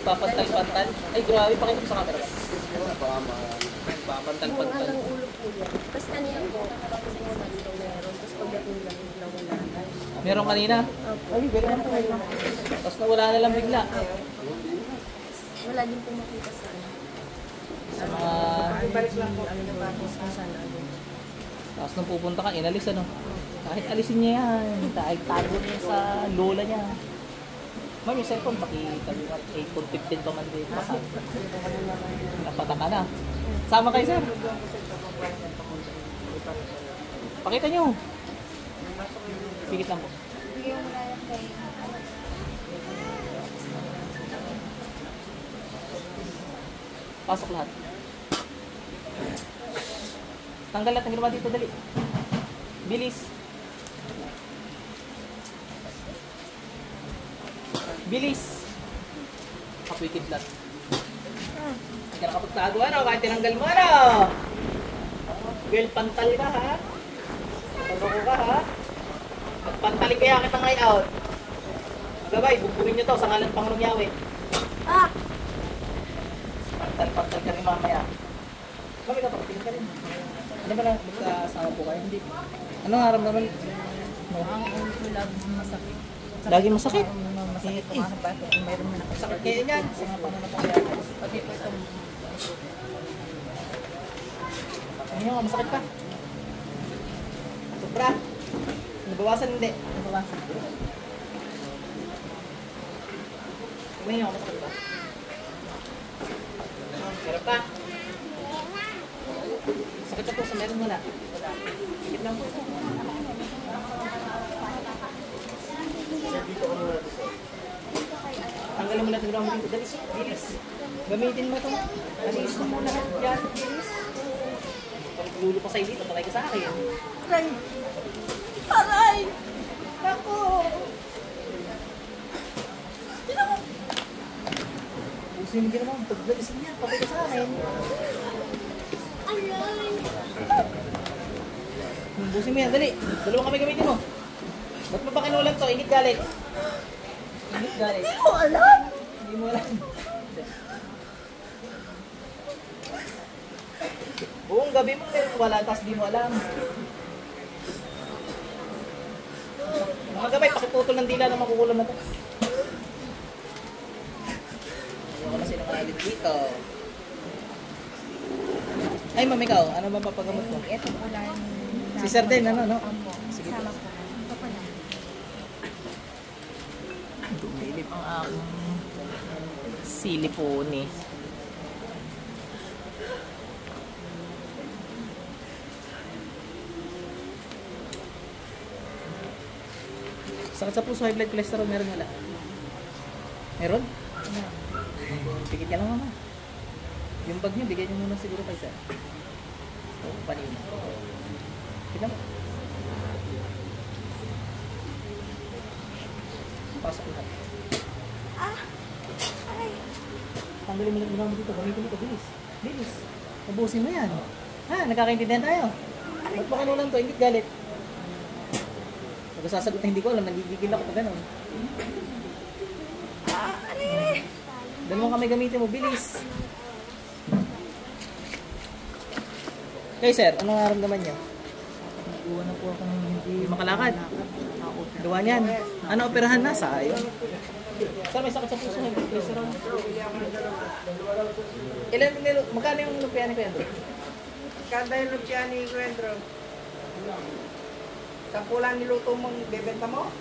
Nagpapantal-pantal. Ay, grabe. Pakita mo sa camera ba? Nagpapantal-pantal. Yung alang ulo po yan. Tapos kanina po, nakapagpunan dito meron. Tapos pagdating lang, nawala. Meron kanina? Ay, ganun po yun. Tapos nawala na lang bigla. Wala din po makita sa ano. Sa mga... Balik lang po. Kung saan ano. Tapos nung pupunta ka, inalis ano. Kahit alisin niya yan. Kahit tago niya sa lola niya. Ma'am, yung cellphone, pakita mo at 8.15 pa man dito. Napata ka na. Sama kayo, sir. Pakita nyo. Pigit lang po. Bigyan mo na yan kay... Pasok lahat. Tanggal lahat ng ginawa dito, dali. Bilis. Bilis. Kapwikid lahat. Hindi ka nakapagtago ano, kahit tinanggal mo ano. Girl, pantal ka ha. Pagkako ka ha. Magpantalin kaya kita ngay out. Magabay, bubugin nyo to sa ngalan Pangulong Yahweh. Ah! Pantal ka rin mamaya. Mami ka, papatingin ka rin. Ano ba lang, magkasama po kayo? Hindi. Anong naramdaman? Ang ulo ko laging masakit. Lagi masakit? Masakit kung ano ba ito. Kung mayroon na Sakit kayo yan. Sa mga pangunapang Yahweh. Pati po itong... Ano nyo, masakit pa? Sobra? Nabawasan hindi? Nabawasan. Ano nyo, masakit pa? Meron pa? Sakit na po sa meron wala? Wala. Sakit lang po ito. Tanggalin mo na ito gramo dito. Dali, bilis. Gamitin mo ito. Alis mo muna. Yan, bilis. Paglulo pa sa'yo dito, patay ka sa akin. Aray! Aray! Naku! Pusin mo ginawa. Pagdalisin niya, patay ka sa akin. Aray! Busin mo yan, dali. Dalawang kami gamitin mo. Ba't mo ba kinulang to? Ingit galit. Ingit galit. Hindi ko alam! Hindi mo alam. Buong gabi mo meron wala, tapos di mo alam. Mga gabay, pakiputol ng dila na makukulam na to. Ayaw ko na sinungaling dito. Ay, ma'am, ikaw, ano ba papagamot mo? Ito po lang. Si Sir din, ano, no? Sige Sama po. po. Ito pa lang. Dumilip ang aking silipone. Sakit sa puso, high blood cholesterol, meron wala? Meron? Pikit ka lang mama. Yung bag niyo, bigay niyo muna siguro kay sir. O, panino. Kita mo. Pasok lahat. Ah! Aray! Tanggalin mo lang ginawa mo dito. Gamitin mo ito. Bilis. Bilis. Ubusin mo yan. Ha? Nagkakaintindihan tayo. Ba't ba kanulang to? Ingit galit. Pag sasagot na hindi ko alam, nagigigil ako pag gano'n. Ah! Aray! Dalawang kami gamitin mo. Bilis. Okay sir, anong naramdaman niyo? Nakuha na po akong hindi Makalakad? Gawa niyan. Ano, operahan na? Sayang. Sir, may sakit sa puso. Ilan, magkano yung lupian ko yan? Kada yung lumpia ni Kuwendro. Sampulan niluto mong bebenta mo?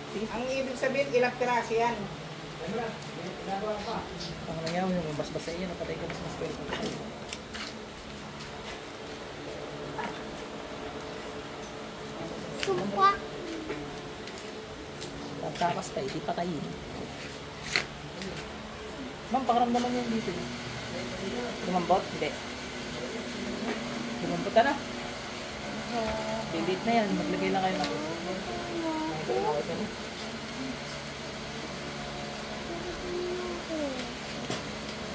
Ang ibig sabihin, ilang piraso yan? Ang nangyawin yung basbas sa iyo, napatay ka mas pwede. Sumpa! Pagtakas pa, hindi patayin. Ma'am, pakaramdaman niyo dito. Lumambot? Hindi. Lumambot ka na? Delete na yan. Maglagay lang kayo na.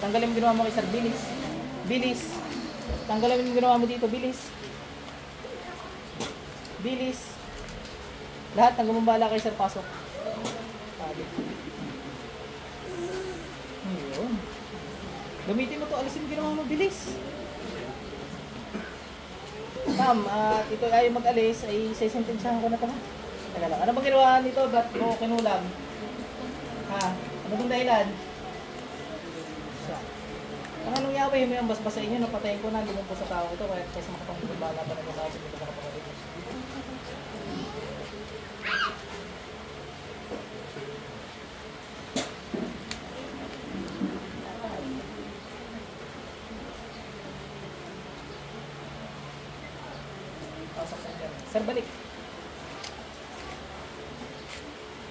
Tanggalin mo ginawa mo kay sir. Bilis. Bilis. Tanggalin mo ginawa mo dito. Bilis. Bilis. Lahat ng gumambala kay sir. Pasok. Gamitin mo to, alisin ginawa mo, bilis. Ma'am, ito ay mag-alis, ay sisentensyahan ko na to ha. Teka lang, ano bang ginawa nito? Ba't mo kinulam? Ha? Ano bang dahilan? Siya. Ang anong yawa yung basbas sa inyo, napatayin ko na, lumong po sa tao ito, kaya kasi makapangkubala pa na yung tao sa dito makapangkubala. Sir, balik.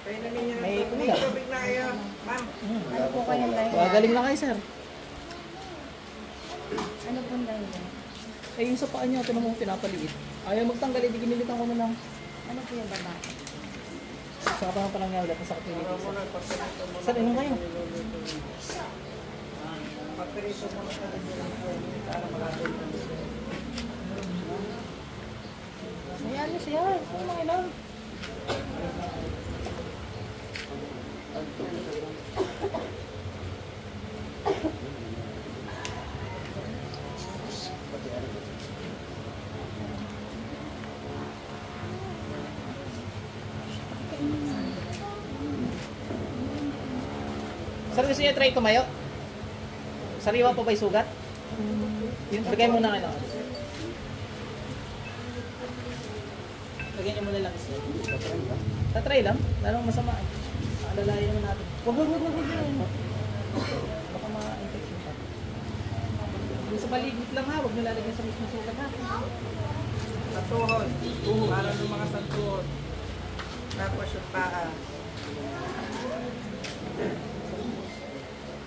Kaya na ninyo May may kulang. tubig na kayo. Ma'am, Ano po kayong dahilan? Gagaling na kayo, sir. Ano po dahilan? Eh, yung sa paa niya, ito naman pinapaliit. Ayaw magtanggal, hindi ginilitan ko na lang. Ano po yung babae? Sa kapang parang nga, wala pa sa kapilitis. muna pagkarito mo. Sir, inom kayo. Pagkarito mo na talaga lang po. Para makatulog ng gusto. Ayan niyo siya. Ano mga inom? Sir, gusto niyo try tumayo? Sariwa po ba'y sugat? Yun, lagay muna kayo. Lagyan niyo muna lang isa. Tatry lang? Lalong masama eh. Alalayan naman natin. Huwag. Baka ma-infection pa. Yung sa paligid lang ha, huwag nyo lalagyan sa mismo sugat ha. Sa tuhod. Para ng mga santuhod. Tapos yung paa.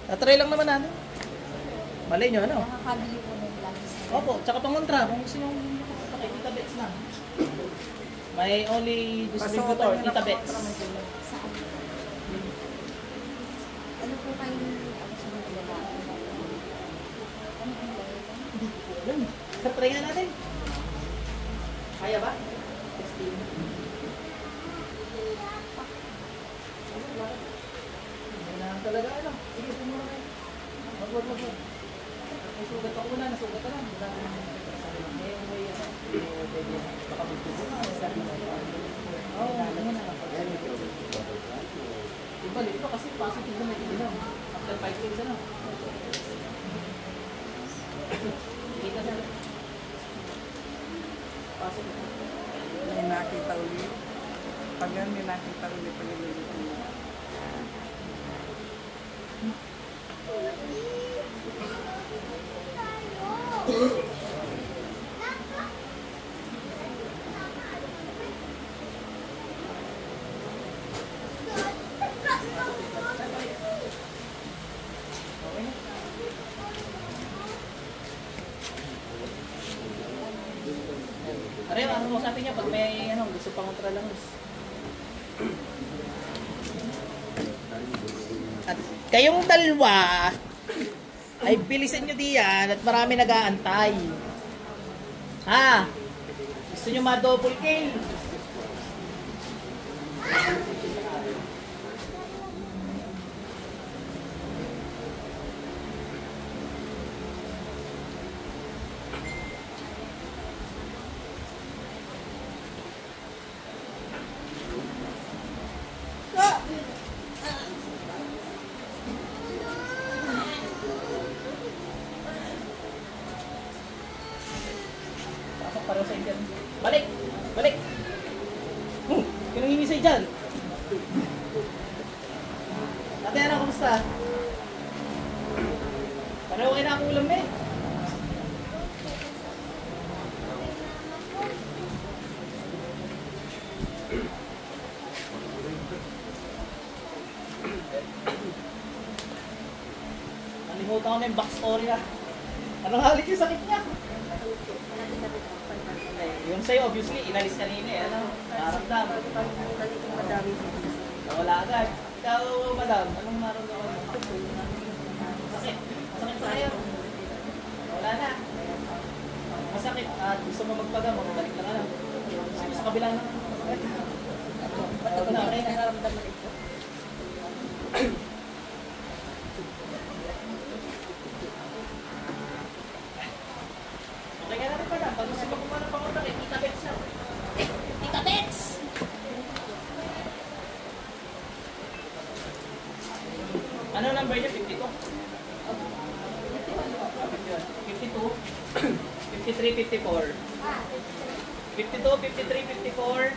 Tatry lang naman natin. Malay nyo ano? Nakakabili po ng langis. Opo, tsaka pangontra. Kung gusto nyo pakikita bets na. May only distributor, kita bets. Saan? Ano po kayong ano sa mga babae? Ano po dahilan? Yun. Sir, try nga natin. Kaya ba? Testing. Kailangan talaga ano. Sige, ito muna kayo. Wag. May sugat ako na, nasugat ka lang. Wala ka naman sabi mo. May pwede. Baka magtubo na. Sabi mo. Oo, ano na. Diba, dito kasi positive na may inom. After 5 days ano. Kita sa positive. May nakita ulit. Pag yan may nakita ulit pag iluluto mo. Are, ano mo sabi niya pag may ano, gusto pang kontra lang is. At kayong dalawa ay bilisan nyo diyan at marami nag-aantay. Ha? Gusto nyo ma-double kill? Pasok pareho sa inyo. Balik! Balik! Kinangingisay dyan. Ate, ano, kamusta? Pareho kayo na akong ulam eh. Nalimutan ko na yung backstory na. Anong halik yung sakit niya? Yung sa'yo, obviously, inalis kanina eh. Ano? Naramdaman. Madami po. Wala agad. Ikaw, madam, anong naramdaman mo? Masakit. Masakit sa kayo. Wala na. Masakit. At gusto mo magpagamot, balik na ka lang. Sige sa kabila na. Wala, okay na. Nararamdaman ito. Gusto mo kung ano pang utak eh. Tita Bets na. Tita Bets! Ano number niya? 52? 52, 53, 54. 52, 53, 54.